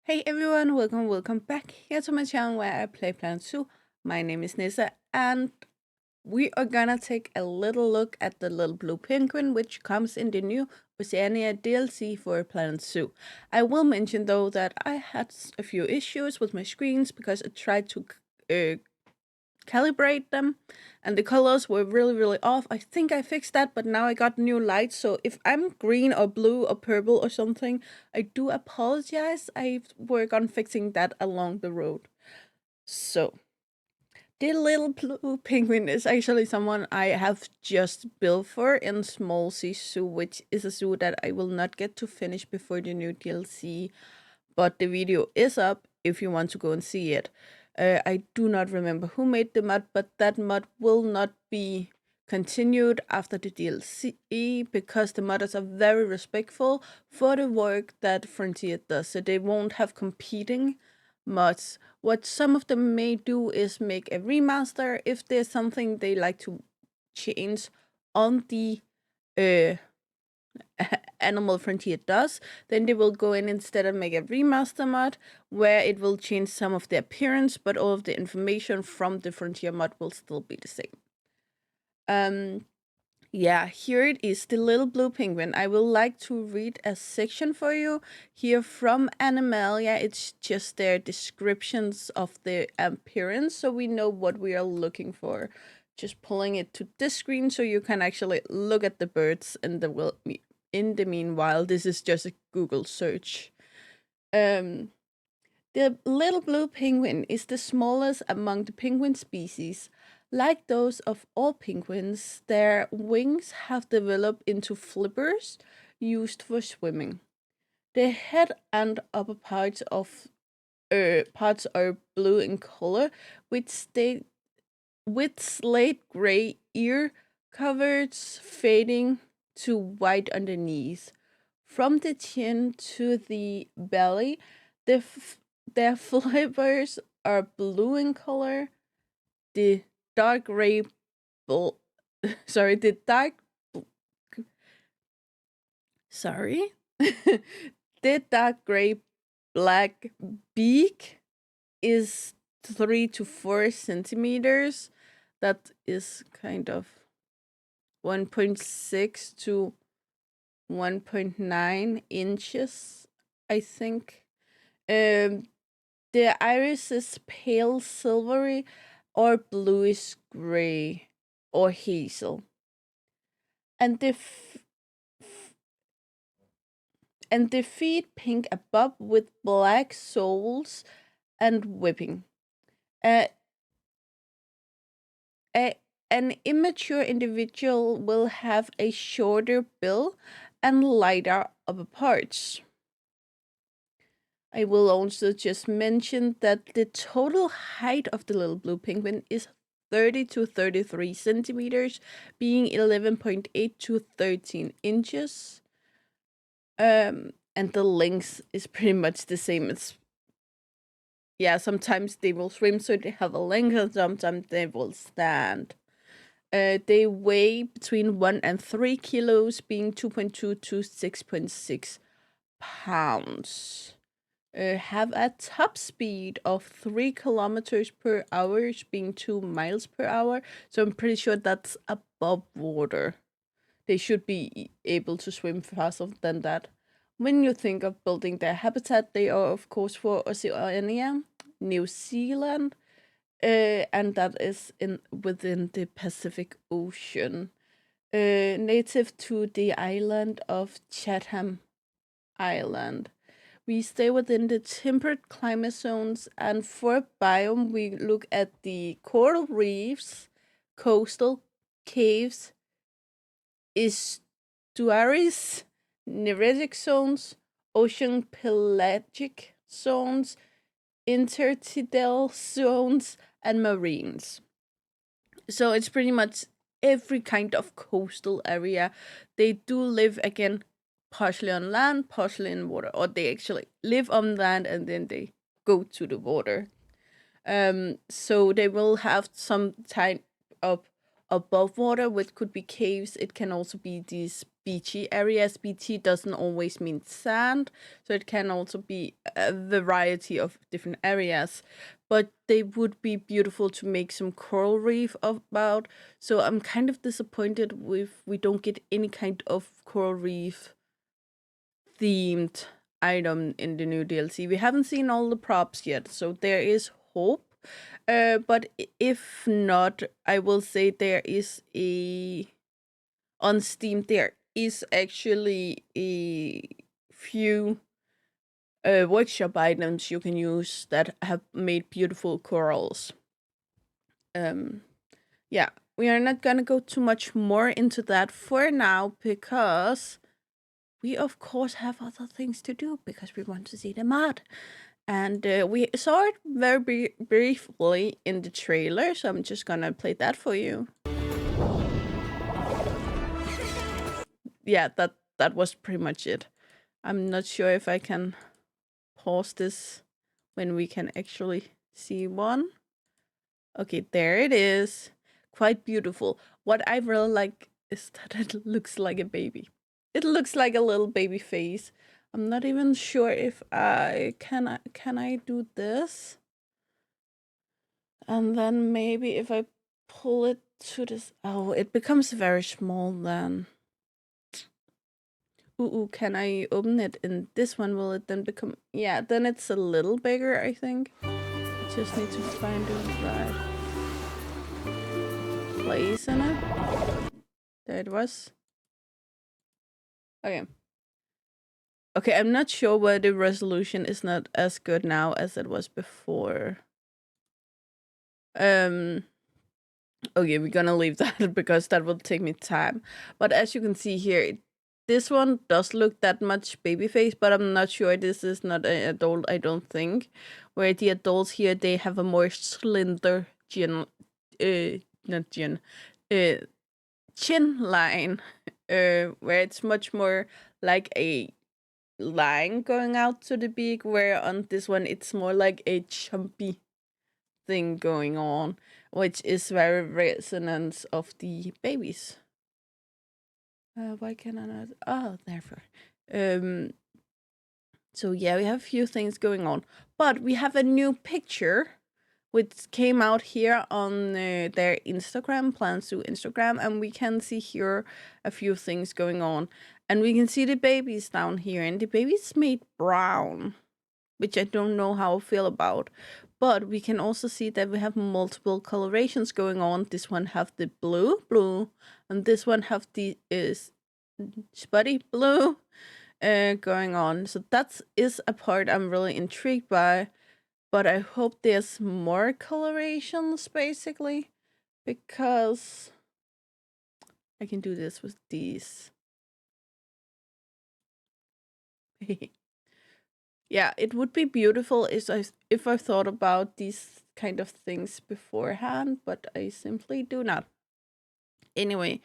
Hey everyone, welcome back here to my channel where I play Planet Zoo. My name is Nissa and we are gonna take a little look at the little blue penguin which comes in the new Oceania DLC for Planet Zoo. I will mention though that I had a few issues with my screens because I tried to calibrate them and the colors were really off. I think I fixed that, but now I got new lights, so if I'm green or blue or purple or something, I do apologize. I work on fixing that along the road. So the little blue penguin is actually someone I have just built for in Small Sea Zoo, which is a zoo that I will not get to finish before the new DLC, but the video is up if you want to go and see it. I do not remember who made the mod, but that mod will not be continued after the DLC because the modders are very respectful for the work that Frontier does, so they won't have competing mods. What some of them may do is make a remaster if there's something they like to change on the Animal Frontier does, then they will go in instead and make a remaster mod where it will change some of the appearance, but all of the information from the Frontier mod will still be the same. Yeah, here it is, the little blue penguin. I will like to read a section for you here from Animalia. It's just their descriptions of the appearance, so we know what we are looking for. Just pulling it to this screen so you can actually look at the birds in the meanwhile. This is just a Google search. The little blue penguin is the smallest among the penguin species. Like those of all penguins, their wings have developed into flippers used for swimming. The head and upper parts are blue in color, with slate gray ear coverts fading to white underneath. From the chin to the belly, their flippers are blue in color. The dark gray, sorry, the dark, sorry, the dark gray black beak is 3 to 4 centimeters. That is kind of 1.6 to 1.9 inches, I think. The iris is pale silvery or bluish gray or hazel. And the feet pink above with black soles and whipping. Uh, an immature individual will have a shorter bill and lighter upper parts. I will also just mention that the total height of the little blue penguin is 30 to 33 centimeters, being 11.8 to 13 inches. And the length is pretty much the same as, yeah, sometimes they will swim, so they have a length, and sometimes they will stand. They weigh between 1 and 3 kilos, being 2.2 to 6.6 pounds. Have a top speed of 3 kilometers per hour, being 2 miles per hour. So I'm pretty sure that's above water. They should be able to swim faster than that. When you think of building their habitat, they are of course for Oceania, New Zealand, and that is within the Pacific Ocean. Native to the island of Chatham Island. We stay within the temperate climate zones, and for biome, we look at the coral reefs, coastal caves, estuaries, neritic zones, ocean pelagic zones, intertidal zones, and marines. So it's pretty much every kind of coastal area. They do live again partially on land, partially in water, or they actually live on land and then they go to the water. So they will have some type of above water, which could be caves. It can also be these beachy areas. Beachy doesn't always mean sand, so it can also be a variety of different areas. But they would be beautiful to make some coral reef about. So I'm kind of disappointed if we don't get any kind of coral reef themed item in the new DLC. We haven't seen all the props yet, so there is hope. But if not, I will say there is a on Steam. There is actually a few workshop items you can use that have made beautiful corals. Yeah, we are not gonna go too much more into that for now because we of course have other things to do because we want to see the mod. And we saw it very briefly in the trailer, so I'm just gonna play that for you. Yeah, that was pretty much it. I'm not sure if I can pause this when we can actually see one. Okay, there it is. Quite beautiful. What I really like is that it looks like a baby. It looks like a little baby face. I'm not even sure if I can I do this? And then maybe if I pull it to this, oh, it becomes very small then. Ooh, can I open it in this one? Will it then become, yeah, then it's a little bigger, I think. I just need to find the right place in it. There it was. Okay. Okay, I'm not sure why the resolution is not as good now as it was before. Okay, we're gonna leave that because that will take me time. But as you can see here, this one does look that much baby face, but I'm not sure this is not an adult, I don't think. Where the adults here, they have a more slender chin, not chin, chin line, where it's much more like a line going out to the beak, where on this one it's more like a chumpy thing going on, which is very resonance of the babies. Why can I not? Oh, therefore. So yeah, we have a few things going on, but we have a new picture which came out here on their Instagram, Planet Zoo Instagram, and we can see here a few things going on. And we can see the babies down here, and the babies made brown, which I don't know how I feel about. But we can also see that we have multiple colorations going on. This one have the blue, and this one have the spotty blue going on. So that is a part I'm really intrigued by. But I hope there's more colorations, basically, because I can do this with these. Yeah, it would be beautiful if I thought about these kind of things beforehand, but I simply do not. Anyway,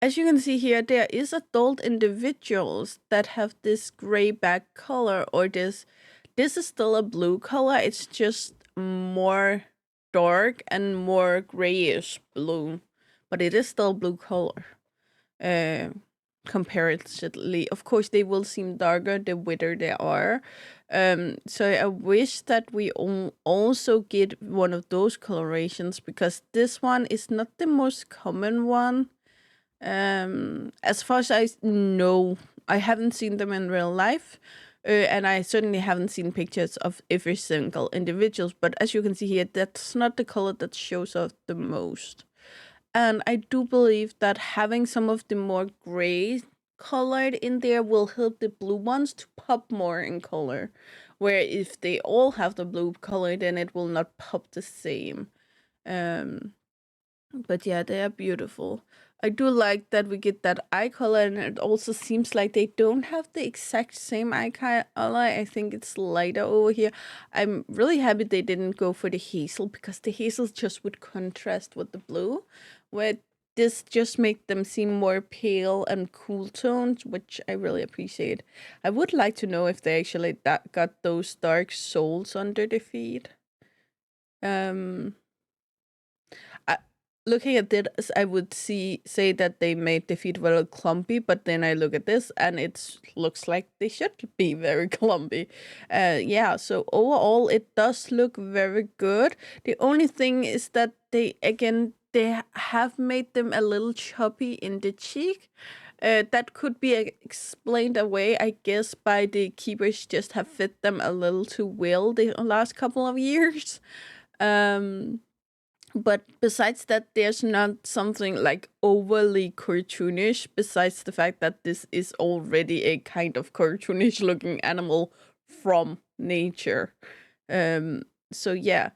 as you can see here, there is adult individuals that have this gray back color, or this is still a blue color. It's just more dark and more grayish blue, but it is still blue color. Comparatively, of course, they will seem darker the whiter they are. So I wish that we also get one of those colorations, because this one is not the most common one. As far as I know, I haven't seen them in real life, and I certainly haven't seen pictures of every single individuals. But as you can see here, that's not the color that shows up the most. And I do believe that having some of the more gray colored in there will help the blue ones to pop more in color. Where if they all have the blue color, then it will not pop the same. But yeah, they are beautiful. I do like that we get that eye color, and it also seems like they don't have the exact same eye color. I think it's lighter over here. I'm really happy they didn't go for the hazel, because the hazel just would contrast with the blue, where this just make them seem more pale and cool toned, which I really appreciate. I would like to know if they actually got those dark soles under their feet. Um, looking at this, I would say that they made the feet very clumpy, but then I look at this and it looks like they should be very clumpy. Yeah, so overall it does look very good. The only thing is that they have made them a little choppy in the cheek. That could be explained away, I guess, by the keepers just have fit them a little too well the last couple of years. But besides that, there's not something like overly cartoonish, besides the fact that this is already a kind of cartoonish looking animal from nature. So yeah,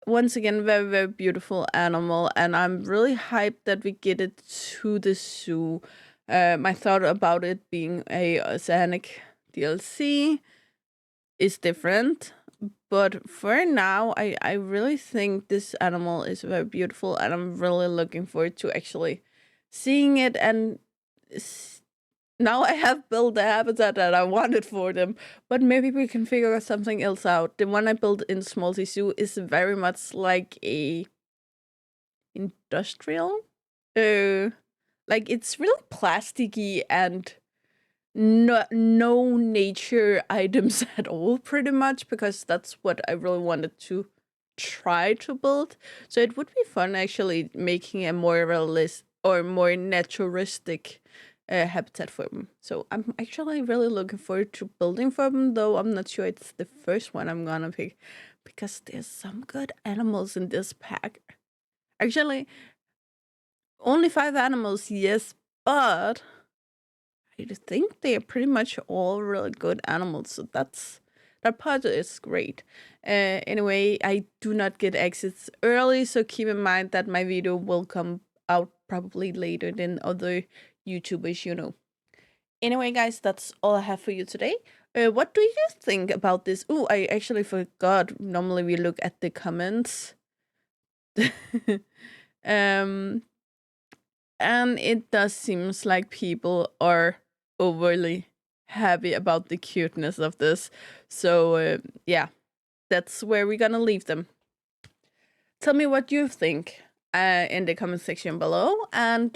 once again, very, very beautiful animal, and I'm really hyped that we get it to the zoo. My thought about it being a Oceanic DLC is different. But for now, I really think this animal is very beautiful, and I'm really looking forward to actually seeing it. And now I have built the habitat that I wanted for them, but maybe we can figure something else out. The one I built in Small Zoo is very much like a industrial. Like it's really plasticky and no nature items at all, pretty much, because that's what I really wanted to try to build. So it would be fun actually making a more realist or more naturalistic habitat for them. So I'm actually really looking forward to building for them, though I'm not sure it's the first one I'm gonna pick, because there's some good animals in this pack. Actually, only 5 animals, yes, but I think they are pretty much all really good animals, so that part is great. Anyway, I do not get exits early, so keep in mind that my video will come out probably later than other YouTubers, you know. Anyway, guys, that's all I have for you today. What do you think about this? Oh, I actually forgot. Normally we look at the comments. um, and it does seems like people are overly happy about the cuteness of this. So yeah, that's where we're gonna leave them. Tell me what you think in the comment section below, and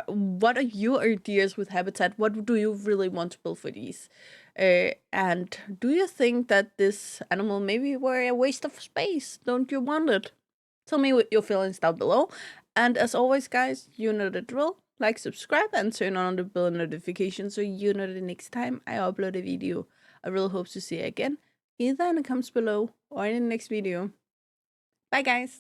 what are your ideas with habitat? What do you really want to build for these? And do you think that this animal maybe were a waste of space? Don't you want it? Tell me what your feelings down below. And as always, guys, you know the drill. Like, subscribe, and turn on the bell notification so you know the next time I upload a video. I really hope to see you again, either in the comments below or in the next video. Bye, guys!